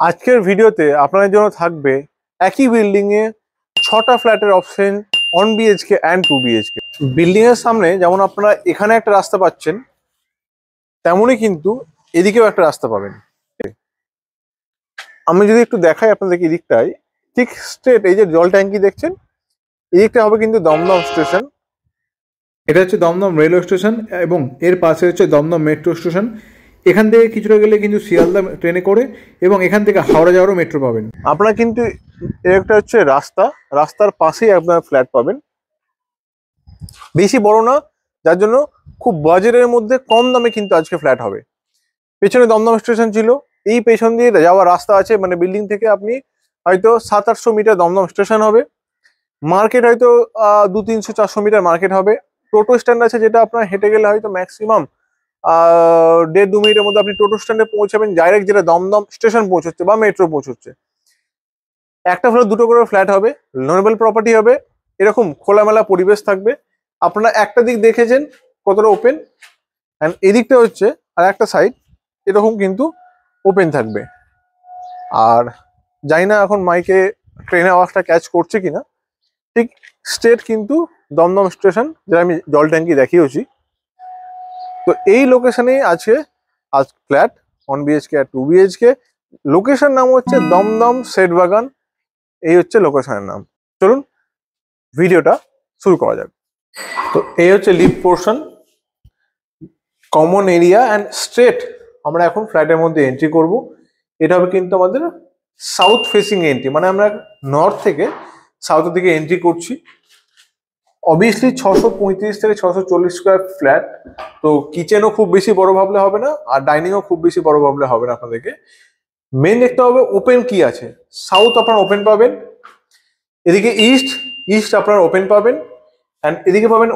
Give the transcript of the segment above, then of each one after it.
আজকের ভিডিওতে আপনাদের জন্য থাকবে একই বিল্ডিং এ 6টা ফ্ল্যাটের option 1 BHK and 2 BHK. Building এর সামনে যেমন আপনারা এখানে একটা রাস্তা পাচ্ছেন, তেমনই কিন্তু এদিকেও একটা রাস্তা পাবেন। আমি যদি একটু দেখাই আপনাদেরকে, এদিকটাই ঠিক স্ট্রেট এই যে জল ট্যাঙ্কি দেখছেন, এদিকটা হবে কিন্তু দমদম স্টেশন। এটা হচ্ছে দমদম রেলওয়ে স্টেশন এবং এর পাশে হচ্ছে দমদম মেট্রো স্টেশন। এখান থেকে কিছুটা গেলে কিন্তু শিয়ালদা ট্রেনে করে এবং এখান থেকে হাওড়া যাওয়ারও মেট্রো পাবেন। আপনারা কিন্তু একটা হচ্ছে রাস্তার পাশেই আপনারা ফ্ল্যাট পাবেন, বেশি বড় না, যার জন্য খুব বাজেটের মধ্যে কম দামে কিন্তু আজকে ফ্ল্যাট হবে। পেছনে দমদম স্টেশন ছিল, এই পেছন দিয়ে যাওয়ার রাস্তা আছে, মানে বিল্ডিং থেকে আপনি হয়তো 700-800 মিটার দমদম স্টেশন হবে। মার্কেট হয়তো 200-300-400 মিটার মার্কেট হবে। টোটো স্ট্যান্ড আছে, যেটা আপনার হেঁটে গেলে হয়তো ম্যাক্সিমাম 1.5-2 মিনিটের মধ্যে আপনি টোটো স্ট্যান্ডে পৌঁছাবেন, ডাইরেক্ট যেটা দমদম স্টেশন পৌঁছচ্ছে বা মেট্রো পৌঁছচ্ছে। একটা ফ্লোর 2টো করে ফ্ল্যাট হবে, লোনেবল প্রপার্টি হবে, এরকম খোলামেলা পরিবেশ থাকবে। আপনারা একটা দিক দেখেছেন কতটা ওপেন, অ্যান্ড এদিকটা হচ্ছে আর একটা সাইড এরকম কিন্তু ওপেন থাকবে। আর জানি না এখন মাইকে ট্রেনের আওয়াজটা ক্যাচ করছে কিনা, ঠিক স্ট্রেট কিন্তু দমদম স্টেশন, যেটা আমি জল ট্যাঙ্কি দেখিয়েছি। তো এই লোকেশনে আছে আজ ফ্ল্যাট 1 বিএইচকে আর 2 বিএইচকে। লোকেশন নাম হচ্ছে দমদম সেটবাগান, এই হচ্ছে লোকেশনের নাম। চলুন ভিডিওটা শুরু করা যাক। তো এই হচ্ছে lift portion, common area and straight আমরা এখন ফ্ল্যাটের মধ্যে এন্ট্রি করব। এটা হবে কিন্তু আমাদের সাউথ ফেসিং এন্ট্রি, মানে আমরা নর্থ থেকে সাউথের দিকে এন্ট্রি করছি। অবভিয়াসলি 635 থেকে 640 স্কোয়ার ফ্ল্যাট, তো কিচেনও খুব বেশি বড় ভাবলে হবে না, আর ডাইনিংও খুব বেশি বড় ভাবলে হবে না। আপনাদেরকে মেন দেখতে হবে ওপেন কি আছে। সাউথ আপনারা ওপেন পাবেন, এদিকে ইস্ট আপনারা ওপেন পাবেন, অ্যান্ড এদিকে পাবেন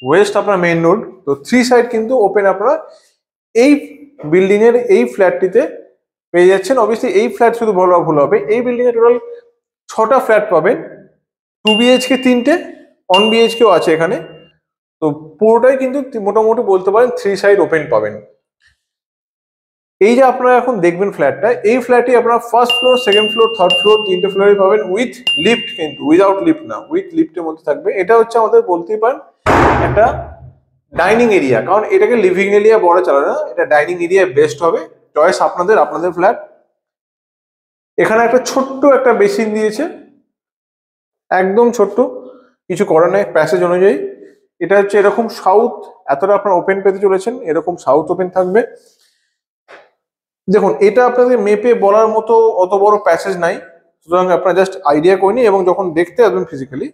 ওয়েস্ট আপনার মেইন রোড। তো 3 সাইড কিন্তু ওপেন আপনারা এই বিল্ডিং এর এই ফ্ল্যাটটিতে পেয়ে যাচ্ছেন। অবভিয়াসলি এই ফ্ল্যাট শুধু ভুল হবে, এই বিল্ডিং এ টোটাল 6টা ফ্ল্যাট পাবেন, 2 বিএইচকে 3টে, 1 বিএইচকেও আছে এখানে। তো পুরোটাই কিন্তু মোটামুটি বলতে পারেন 3 সাইড ওপেন পাবেন। এই যে আপনারা এখন দেখবেন ফ্ল্যাটটা, এই ফ্ল্যাটে আপনারা first floor, second floor, third floor, 3টে ফ্লোরে পাবেন উইথ লিফট, কিন্তু উইদাউট লিফট না, উইথ লিফটের মধ্যে থাকবে। এটা হচ্ছে আমাদের বলতেই পারেন একটা ডাইনিং এরিয়া, কারণ এটাকে লিভিং এরিয়া বড় চলে না, এটা ডাইনিং এরিয়া বেস্ট হবে। চয়েস আপনাদের ফ্ল্যাট। এখানে একটা ছোট্ট একটা বেসিন দিয়েছে, একদম ছোট্ট, কিছু করার নেই প্যাসেজ অনুযায়ী। এটা হচ্ছে এরকম সাউথ, এতটা আপনার ওপেন পেতে চলেছেন, এরকম সাউথ ওপেন থাকবে। দেখুন, এটা আপনাদের মেপে বলার মতো অত বড় প্যাসেজ নাই, সুতরাং আপনারা জাস্ট আইডিয়া করে নিন, এবং যখন দেখতে আসবেন ফিজিক্যালি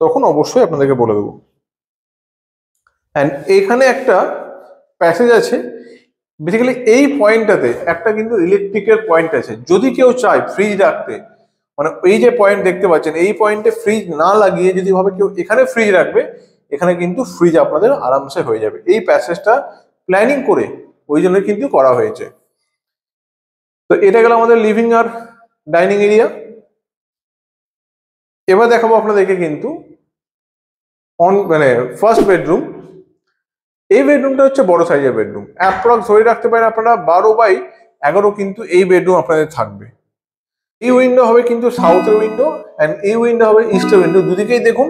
তখন অবশ্যই আপনাদেরকে বলে দেবো। অ্যান্ড এখানে একটা প্যাসেজ আছে, বেসিক্যালি এই পয়েন্টটাতে একটা কিন্তু ইলেকট্রিকের পয়েন্ট আছে। যদি কেউ চায় ফ্রিজ রাখতে, মানে এই যে পয়েন্ট দেখতে পাচ্ছেন, এই পয়েন্টে ফ্রিজ না লাগিয়ে যদি ভাবে কেউ এখানে ফ্রিজ রাখবে, এখানে কিন্তু ফ্রিজ আপনাদের আরামসে হয়ে যাবে। এই প্যাসেজটা প্ল্যানিং করে ওই জন্য কিন্তু করা হয়েছে। তো এটা গেল আমাদের লিভিং আর ডাইনিং এরিয়া। এবার দেখাবো আপনাদেরকে কিন্তু মানে ফার্স্ট বেডরুম। এই বেডরুমটা হচ্ছে বড় সাইজের বেডরুম, অ্যাপ্রক্স ধরে রাখতে পারেন আপনারা 12x11 কিন্তু এই বেডরুম আপনাদের থাকবে। এই উইন্ডো হবে কিন্তু সাউথের উইন্ডো, অ্যান্ড এই উইন্ডো হবে ইস্টের উইন্ডো। দুদিকেই দেখুন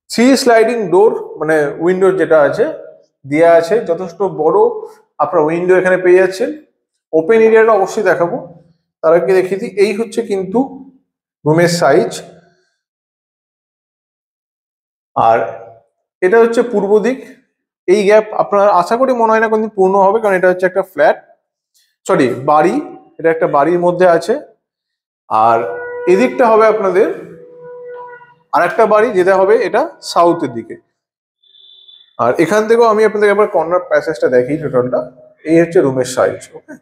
3 স্লাইডিং ডোর, মানে উইন্ডোর যেটা আছে দেওয়া আছে, যথেষ্ট বড় আপনার উইন্ডো এখানে পেয়ে যাচ্ছেন। ওপেন এরিয়াটা অবশ্যই দেখাবো, তার আগে দেখিয়ে দিই এই হচ্ছে কিন্তু রুমের সাইজ। আর এটা হচ্ছে পূর্ব দিক। এই গ্যাপ আপনার আশা করি মনে হয় না কোনদিন পূর্ণ হবে, কারণ এটা হচ্ছে একটা ফ্ল্যাট, সরি বাড়ি, এটা একটা বাড়ির মধ্যে আছে। আর এদিকটা হবে আপনাদের আর একটা বাড়ি, যেটা হবে এটা সাউথের দিকে। আর এখান থেকেও আমি আপনাদের একবার কর্নার প্যাসেজটা দেখি টোটালটা। এই হচ্ছে রুমের সাইজ। ওকে,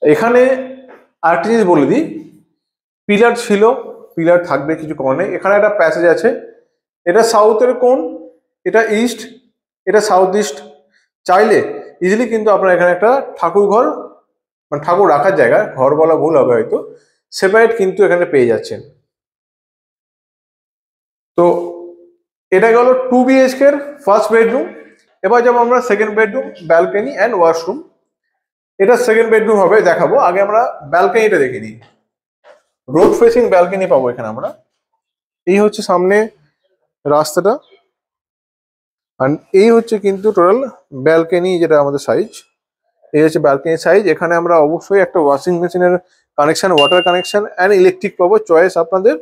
এখানে আরেকটা জিনিস বলে দিই, পিলার ছিল, পিলার থাকবে, কিছু কর্নারে। এখানে একটা প্যাসেজ আছে, এটা সাউথের কোণ, এটা ইস্ট, এটা সাউথ ইস্ট। চাইলে ইজিলি কিন্তু আপনারা এখানে একটা ঠাকুর ঘর, মানে ঠাকুর রাখার জায়গা, ঘর বলা ভুল হবে হয়তো, সেপারেট কিন্তু এখানে পেয়ে যাচ্ছেন। তো এটা গেল 2 বিএইচকে এর ফার্স্ট বেডরুম। এবার যাবো আমরা second bedroom, balcony and washroom. এটা সেকেন্ড বেডরুম হবে, দেখাবো। আগে আমরা ব্যালকনিটা দেখে নিই। রোড ফেসিং ব্যালকনি পাবো এখানে আমরা। এই হচ্ছে সামনে রাস্তাটা, আর এই হচ্ছে কিন্তু টোটাল ব্যালকনি, যেটা আমাদের সাইজ। এই হচ্ছে ব্যালকনি সাইজ। এখানে আমরা অবশ্যই একটা ওয়াশিং মেশিনের connection, water connection and electric পাবো, চয়েস আপনাদের।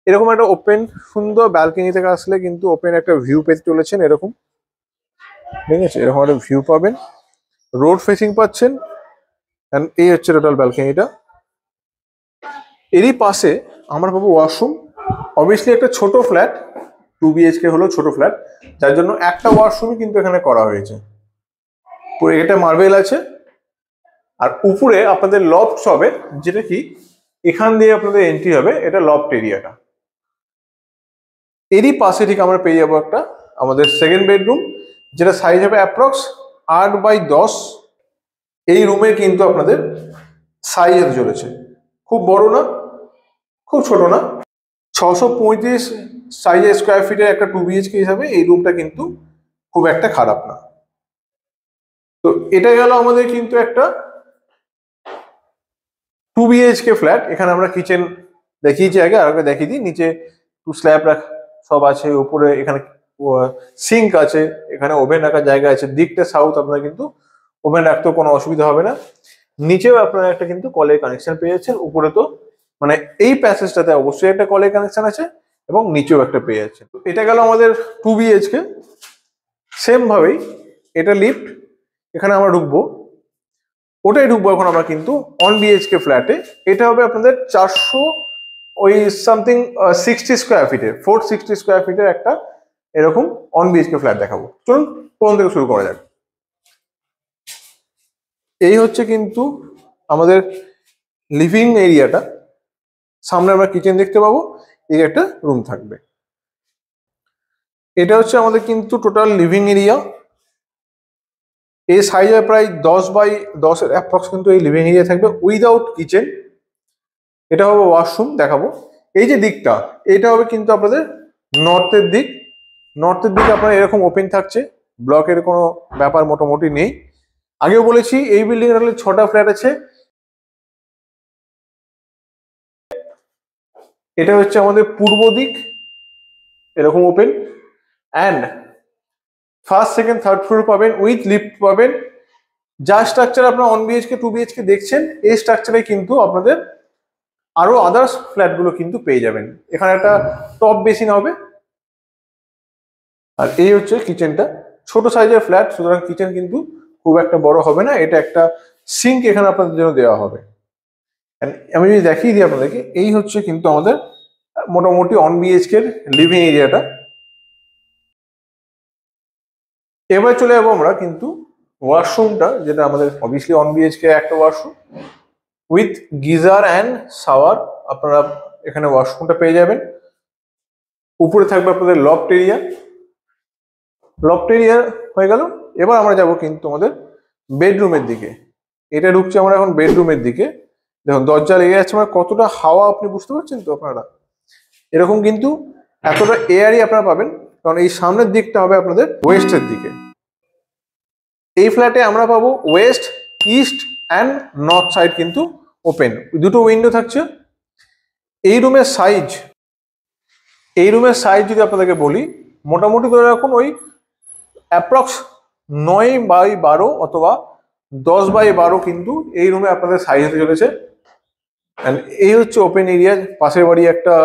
এরকম একটা ওপেন সুন্দর ব্যালকনি থেকে আসলে কিন্তু ওপেন একটা ভিউ পেতে চলেছেন এরকম, ঠিক আছে? এরকম একটা ভিউ পাবেন, রোড ফেসিং পাচ্ছেন। অ্যান্ড এই হচ্ছে টোটাল ব্যালকনিটা। এরই পাশে আমরা পাবো ওয়াশরুম। অবভিয়াসলি একটা ছোট ফ্ল্যাট, 2 BHK হলো ছোট ফ্ল্যাট, যার জন্য একটা ওয়াশরুমই কিন্তু এখানে করা হয়েছে। পুরো এটা মার্বেল আছে। আর উপরে আপনাদের লফট হবে, যেটা কি এখান দিয়ে আপনাদের এন্ট্রি হবে, এটা লফট এরিয়াটা। এরই পাশে ঠিক আমরা পেয়ে যাবো একটা আমাদের সেকেন্ড বেডরুম, যেটা সাইজ হবে অ্যাপ্রক্স 8x10। এই রুমে কিন্তু আপনাদের সাইজ হতে চলেছে, খুব বড় না, খুব ছোট না। 635 সাইজের স্কোয়ার ফিটের একটা 2 BHK হিসাবে এই রুমটা কিন্তু খুব একটা খারাপ না। তো এটা গেল আমাদের কিন্তু একটা 2 BHK ফ্ল্যাট। এখানে আমরা কিচেন দেখিয়েছি আগে, আর দেখিয়ে দিই। নিচে 2 স্ল্যাব সব আছে, উপরে এখানে সিঙ্ক আছে, এখানে ওভেন রাখার জায়গা আছে। দিকটা সাউথ, আপনারা কিন্তু ওভেন রাখতেও কোনো অসুবিধা হবে না। নিচেও আপনারা একটা কিন্তু কলের কানেকশন পেয়ে যাচ্ছেন। উপরে তো মানে এই প্যাসেজটাতে অবশ্যই একটা কলের কানেকশন আছে, এবং নিচেও একটা পেয়ে যাচ্ছে। তো এটা গেল আমাদের 2 BHK। সেম ভাবেই এটা লিফট, এখানে আমরা ঢুকবো, ওটাই ঢুকবো এখন আমরা কিন্তু 1 BHK ফ্ল্যাটে। এটা হবে আপনাদের 400 ওই সামথিং 60 স্কোয়ার ফিটের, 460 স্কোয়ার ফিটের একটা এরকম 1 BHK ফ্ল্যাট দেখাবো। চলুন প্রথম থেকে শুরু করা যাক। এই হচ্ছে কিন্তু আমাদের লিভিং এরিয়াটা। সামনে আমরা কিচেন দেখতে পাবো, এই একটা রুম থাকবে। এটা হচ্ছে আমাদের কিন্তু টোটাল লিভিং এরিয়া। এই সাইজে প্রায় 10x10 এর অ্যাপ্রক্স কিন্তু এই লিভিং এরিয়া থাকবে উইদাউট কিচেন। এটা হবে ওয়াশরুম, দেখাবো। এই যে দিকটা, এটা হবে কিন্তু আপনাদের নর্থের দিক। নর্থের দিকে আপনার এরকম ওপেন থাকছে, ব্লকের কোনো ব্যাপার মোটামুটি নেই। আগেও বলেছি এই বিল্ডিং এর 6টা ফ্ল্যাট আছে। এটা হচ্ছে আমাদের পূর্ব দিক, এরকম open. And first second third floor পাবেন, উইথ লিফট পাবেন। যা স্ট্রাকচার আপনার 1 BHK 2 BHK দেখছেন, এই স্ট্রাকচারে কিন্তু আপনাদের আরো আদার্স ফ্ল্যাটগুলো কিন্তু পেয়ে যাবেন। এখানে একটা টপ বেসিন হবে। আর এই হচ্ছে কিচেনটা, ছোট সাইজের ফ্ল্যাট, সুতরাং কিচেন কিন্তু খুব একটা বড় হবে না। এটা একটা সিঙ্ক এখানে আপনাদের জন্য দেওয়া হবে। আমি যদি দেখিয়ে দিই আপনাদেরকে, এই হচ্ছে কিন্তু আমাদের মোটামুটি 1 BHK এর লিভিং এরিয়াটা। এবার চলে যাবো আমরা কিন্তু ওয়াশরুমটা, যেটা আমাদের অবভিয়াসলি 1 BHK একটা washroom with geyser and shower. আপনারা এখানে ওয়াশরুমটা পেয়ে যাবেন। উপরে থাকবে আপনাদের লফট এরিয়া। লফট এরিয়া হয়ে গেল। এবার আমরা যাব কিন্তু আমাদের বেডরুমের দিকে। এটা ঢুকছে আমরা এখন বেডরুমের দিকে। দেখুন দরজা লেগে যাচ্ছে, মানে কতটা হাওয়া আপনি বুঝতে পারছেন তো আপনারা। এরকম কিন্তু এতটা এয়ারই আপনারা পাবেন, কারণ এই সামনের দিকটা হবে আপনাদের ওয়েস্টের দিকে। এই ফ্ল্যাটে আমরা পাবো West, east and north side কিন্তু ওপেন, দুটো উইন্ডো থাকছে। এই রুমের সাইজ, যদি আপনাদেরকে বলি, মোটামুটি ধরে রাখুন ওই অ্যাপ্রক্স 9x12 অথবা 10x12 কিন্তু এই রুমে আপনাদের সাইজ হতে চলেছে। অ্যান্ড এই হচ্ছে ওপেন এরিয়া, পাশের বাড়ি একটা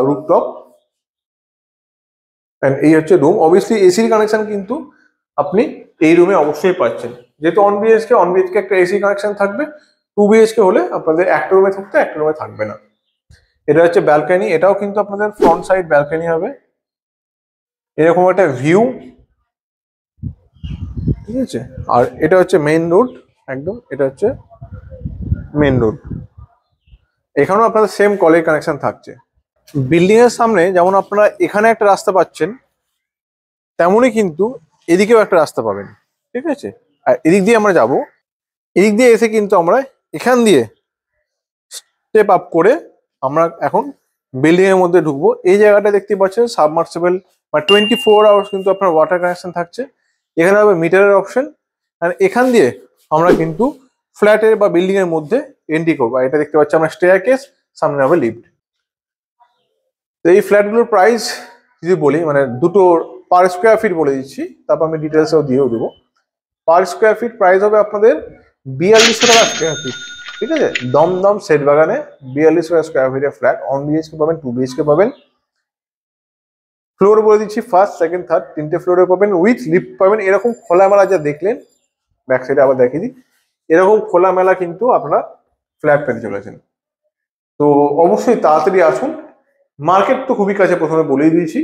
রুফটপ। অ্যান্ড এই হচ্ছে রুম। অবভিয়াসলি এসির কানেকশন কিন্তু আপনি এই রুমে অবশ্যই পাচ্ছেন। যেহেতু 1 BHK একটা এসি কানেকশন থাকবে। 2 BHK হলে আপনাদের একটা রুমে থাকতে, একটা রুমে থাকবে না। এটা হচ্ছে ব্যালকনি, এটাও কিন্তু আপনাদের ফ্রন্ট সাইড ব্যালকনি হবে। এরকম একটা ভিউ, ঠিক আছে। আর এটা হচ্ছে মেইন রোড, একদম এটা হচ্ছে মেইন রোড। এখানেও আপনাদের সেম কলের কানেকশন থাকছে। বিল্ডিং এর সামনে যেমন আপনারা এখানে একটা রাস্তা পাচ্ছেন, তেমনই কিন্তু এদিকেও একটা রাস্তা পাবেন, ঠিক আছে। আর এদিক দিয়ে আমরা যাব, এদিক দিয়ে এসে কিন্তু আমরা এখান দিয়ে স্টেপ আপ করে আমরা এখন বিল্ডিং এর মধ্যে ঢুকবো। এই জায়গাটা দেখতে পাচ্ছেন সাবমার্সিবল বা 24 আওয়ার্স কিন্তু আপনার ওয়াটার কানেকশন থাকছে। এখানে হবে মিটারের অপশন। আর এখান দিয়ে আমরা কিন্তু ফ্ল্যাটের বা বিল্ডিং এর মধ্যে এন্ট্রি করবো। এটা দেখতে পাচ্ছি আমরা স্টেয়ারকেস, সামনে হবে লিফট। তো এই ফ্ল্যাটগুলোর প্রাইস যদি বলি, মানে দুটো পার স্কোয়ার ফিট বলে দিচ্ছি, তারপর আমি ডিটেলসও দিয়েও দেবো। পার স্কোয়ার ফিট প্রাইস হবে আপনাদের 4200 টাকা স্কোয়ার ফিট। ঠিক আছে, দমদম সেট বাগানে 4200 টাকা স্কোয়ার ফিটের ফ্ল্যাট। 1 BHK পাবেন, 2 BHK পাবেন। ফ্লোর বলে দিচ্ছি, ফার্স্ট, সেকেন্ড, থার্ড, 3টে ফ্লোরে পাবেন, উইথ লিফট পাবেন। এরকম খোলামেলা যা দেখলেন, ব্যাক সাইডে আবার দেখিয়ে দিই, এরকম খোলামেলা কিন্তু আপনারা ফ্ল্যাট পেতে চলেছেন। তো অবশ্যই তাড়াতাড়ি আসুন, মার্কেট তো খুবই কাছে, প্রথমে বলেই দিয়েছি।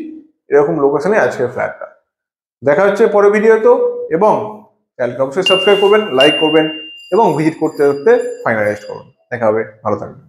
এরকম লোকেশনে আজকের ফ্ল্যাটটা। দেখা হচ্ছে পরের ভিডিওতে, এবং চ্যানেলকে অবশ্যই সাবস্ক্রাইব করবেন, লাইক করবেন এবং ভিজিট করতে করতে ফাইনালাইজ করুন। দেখা হবে, ভালো থাকবেন।